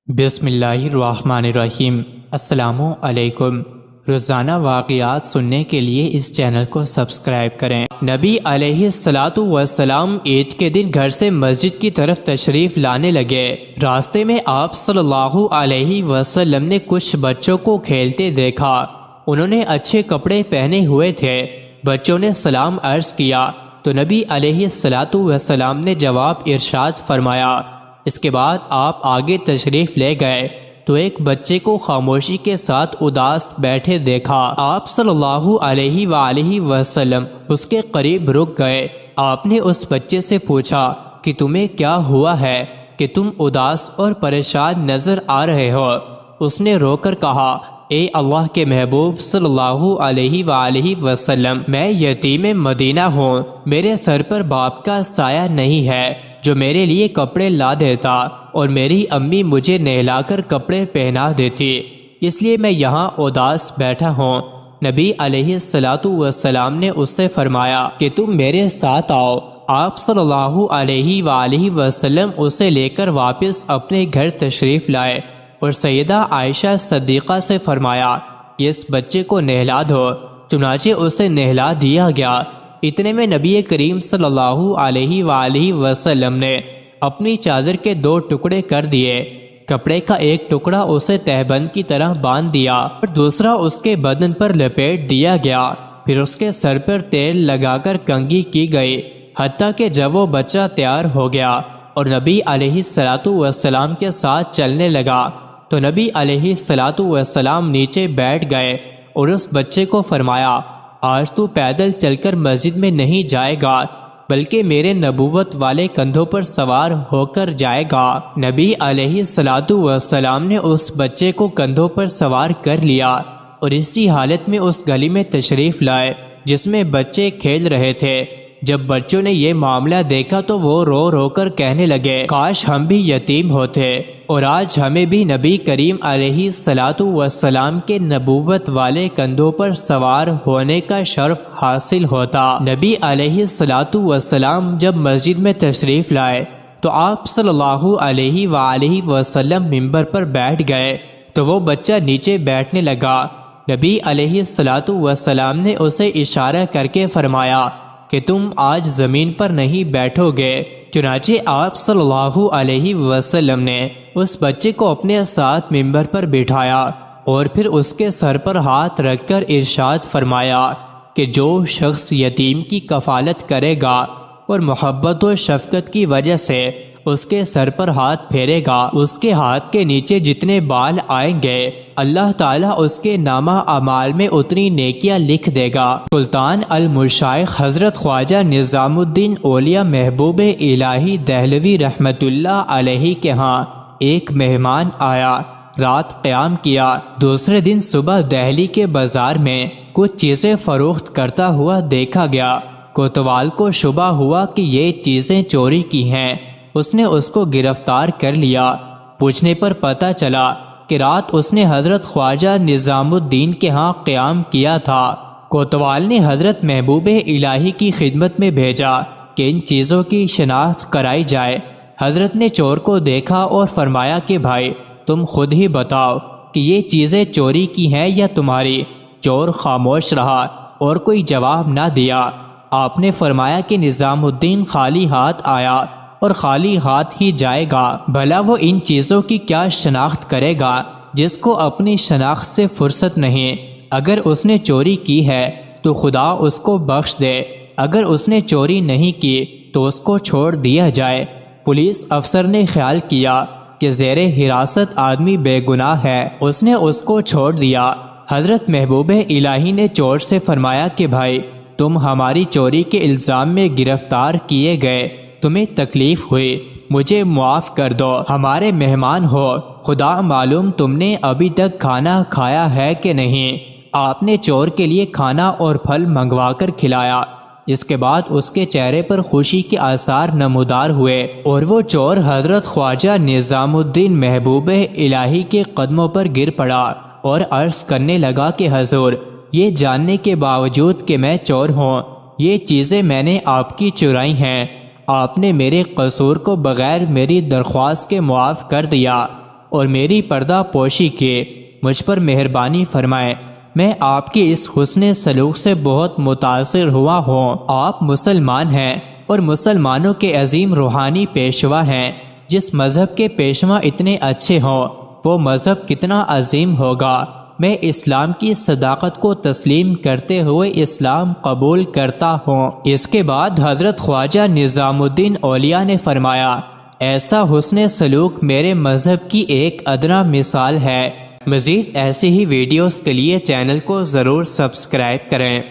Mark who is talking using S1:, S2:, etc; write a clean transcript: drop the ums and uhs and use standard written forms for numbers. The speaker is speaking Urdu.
S1: بسم اللہ الرحمن الرحیم۔ السلام علیکم۔ روزانہ واقعات سننے کے لیے اس چینل کو سبسکرائب کریں۔ نبی علیہ الصلاۃ والسلام عید کے دن گھر سے مسجد کی طرف تشریف لانے لگے۔ راستے میں آپ صلی اللہ علیہ وسلم نے کچھ بچوں کو کھیلتے دیکھا۔ انہوں نے اچھے کپڑے پہنے ہوئے تھے۔ بچوں نے سلام عرض کیا تو نبی علیہ الصلاۃ والسلام نے جواب ارشاد فرمایا۔ اس کے بعد آپ آگے تشریف لے گئے تو ایک بچے کو خاموشی کے ساتھ اداس بیٹھے دیکھا۔ آپ صلی اللہ علیہ وآلہ وسلم اس کے قریب رک گئے۔ آپ نے اس بچے سے پوچھا کہ تمہیں کیا ہوا ہے کہ تم اداس اور پریشان نظر آ رہے ہو؟ اس نے رو کر کہا، اے اللہ کے محبوب صلی اللہ علیہ وآلہ وسلم، میں یتیم مدینہ ہوں۔ میرے سر پر باپ کا سایہ نہیں ہے جو میرے لیے کپڑے لا دیتا، اور میری امی مجھے نہلا کر کپڑے پہنا دیتی، اس لیے میں یہاں اداس بیٹھا ہوں۔ نبی علیہ الصلاۃ والسلام نے اس سے فرمایا کہ تم میرے ساتھ آؤ۔ آپ صلی اللہ علیہ وآلہ وسلم اسے لے کر واپس اپنے گھر تشریف لائے اور سیدہ عائشہ صدیقہ سے فرمایا کہ اس بچے کو نہلا دو۔ چنانچہ اسے نہلا دیا گیا۔ اتنے میں نبی کریم صلی اللہ علیہ وآلہ وسلم نے اپنی چادر کے 2 ٹکڑے کر دیے۔ کپڑے کا ایک ٹکڑا اسے تہبند کی طرح باندھ دیا اور دوسرا اس کے بدن پر لپیٹ دیا گیا۔ پھر اس کے سر پر تیل لگا کر کنگھی کی گئی، حتیٰ کہ جب وہ بچہ تیار ہو گیا اور نبی علیہ الصلاۃ والسلام کے ساتھ چلنے لگا تو نبی علیہ الصلاۃ والسلام نیچے بیٹھ گئے اور اس بچے کو فرمایا، آج تو پیدل چل کر مسجد میں نہیں جائے گا بلکہ میرے نبوت والے کندھوں پر سوار ہو کر جائے گا۔ نبی علیہ الصلاۃ والسلام نے اس بچے کو کندھوں پر سوار کر لیا اور اسی حالت میں اس گلی میں تشریف لائے جس میں بچے کھیل رہے تھے۔ جب بچوں نے یہ معاملہ دیکھا تو وہ رو رو کر کہنے لگے، کاش ہم بھی یتیم ہوتے اور آج ہمیں بھی نبی کریم علیہ الصلاۃ والسلام کے نبوت والے کندھوں پر سوار ہونے کا شرف حاصل ہوتا۔ نبی علیہ الصلاۃ والسلام جب مسجد میں تشریف لائے تو آپ صلی اللہ علیہ وآلہ وسلم ممبر پر بیٹھ گئے تو وہ بچہ نیچے بیٹھنے لگا۔ نبی علیہ الصلاۃ والسلام نے اسے اشارہ کر کے فرمایا کہ تم آج زمین پر نہیں بیٹھو گے۔ چنانچہ آپ صلی اللہ علیہ وسلم نے اس بچے کو اپنے ساتھ ممبر پر بٹھایا اور پھر اس کے سر پر ہاتھ رکھ کر ارشاد فرمایا کہ جو شخص یتیم کی کفالت کرے گا اور محبت و شفقت کی وجہ سے اس کے سر پر ہاتھ پھیرے گا، اس کے ہاتھ کے نیچے جتنے بال آئیں گے اللہ تعالیٰ اس کے نامہ اعمال میں اتنی نیکیاں لکھ دے گا۔ سلطان المشائخ حضرت خواجہ نظام الدین اولیاء محبوب الہی دہلوی رحمت اللہ علیہ کے ہاں ایک مہمان آیا، رات قیام کیا۔ دوسرے دن صبح دہلی کے بازار میں کچھ چیزیں فروخت کرتا ہوا دیکھا گیا۔ کوتوال کو شبہ ہوا کہ یہ چیزیں چوری کی ہیں۔ اس نے اس کو گرفتار کر لیا۔ پوچھنے پر پتہ چلا کہ رات اس نے حضرت خواجہ نظام الدین کے ہاں قیام کیا تھا۔ کوتوال نے حضرت محبوب الہی کی خدمت میں بھیجا کہ ان چیزوں کی شناخت کرائی جائے۔ حضرت نے چور کو دیکھا اور فرمایا کہ بھائی تم خود ہی بتاؤ کہ یہ چیزیں چوری کی ہیں یا تمہاری؟ چور خاموش رہا اور کوئی جواب نہ دیا۔ آپ نے فرمایا کہ نظام الدین خالی ہاتھ آیا اور خالی ہاتھ ہی جائے گا، بھلا وہ ان چیزوں کی کیا شناخت کرے گا جس کو اپنی شناخت سے فرصت نہیں؟ اگر اس نے چوری کی ہے تو خدا اس کو بخش دے، اگر اس نے چوری نہیں کی تو اس کو چھوڑ دیا جائے۔ پولیس افسر نے خیال کیا کہ زیر حراست آدمی بے گناہ ہے، اس نے اس کو چھوڑ دیا۔ حضرت محبوب الہی نے چور سے فرمایا کہ بھائی تم ہماری چوری کے الزام میں گرفتار کیے گئے، تمہیں تکلیف ہوئی، مجھے معاف کر دو، ہمارے مہمان ہو، خدا معلوم تم نے ابھی تک کھانا کھایا ہے کہ نہیں۔ آپ نے چور کے لیے کھانا اور پھل منگوا کر کھلایا۔ اس کے بعد اس کے چہرے پر خوشی کے آثار نمودار ہوئے اور وہ چور حضرت خواجہ نظام الدین محبوب الہی کے قدموں پر گر پڑا اور عرض کرنے لگا کہ حضور، یہ جاننے کے باوجود کہ میں چور ہوں، یہ چیزیں میں نے آپ کی چرائی ہیں، آپ نے میرے قصور کو بغیر میری درخواست کے معاف کر دیا اور میری پردہ پوشی کی، مجھ پر مہربانی فرمائے۔ میں آپ کے اس حسن سلوک سے بہت متاثر ہوا ہوں۔ آپ مسلمان ہیں اور مسلمانوں کے عظیم روحانی پیشوا ہیں۔ جس مذہب کے پیشوا اتنے اچھے ہوں وہ مذہب کتنا عظیم ہوگا۔ میں اسلام کی صداقت کو تسلیم کرتے ہوئے اسلام قبول کرتا ہوں۔ اس کے بعد حضرت خواجہ نظام الدین اولیاء نے فرمایا، ایسا حسن سلوک میرے مذہب کی ایک ادنا مثال ہے۔ مزید ایسی ہی ویڈیوز کے لیے چینل کو ضرور سبسکرائب کریں۔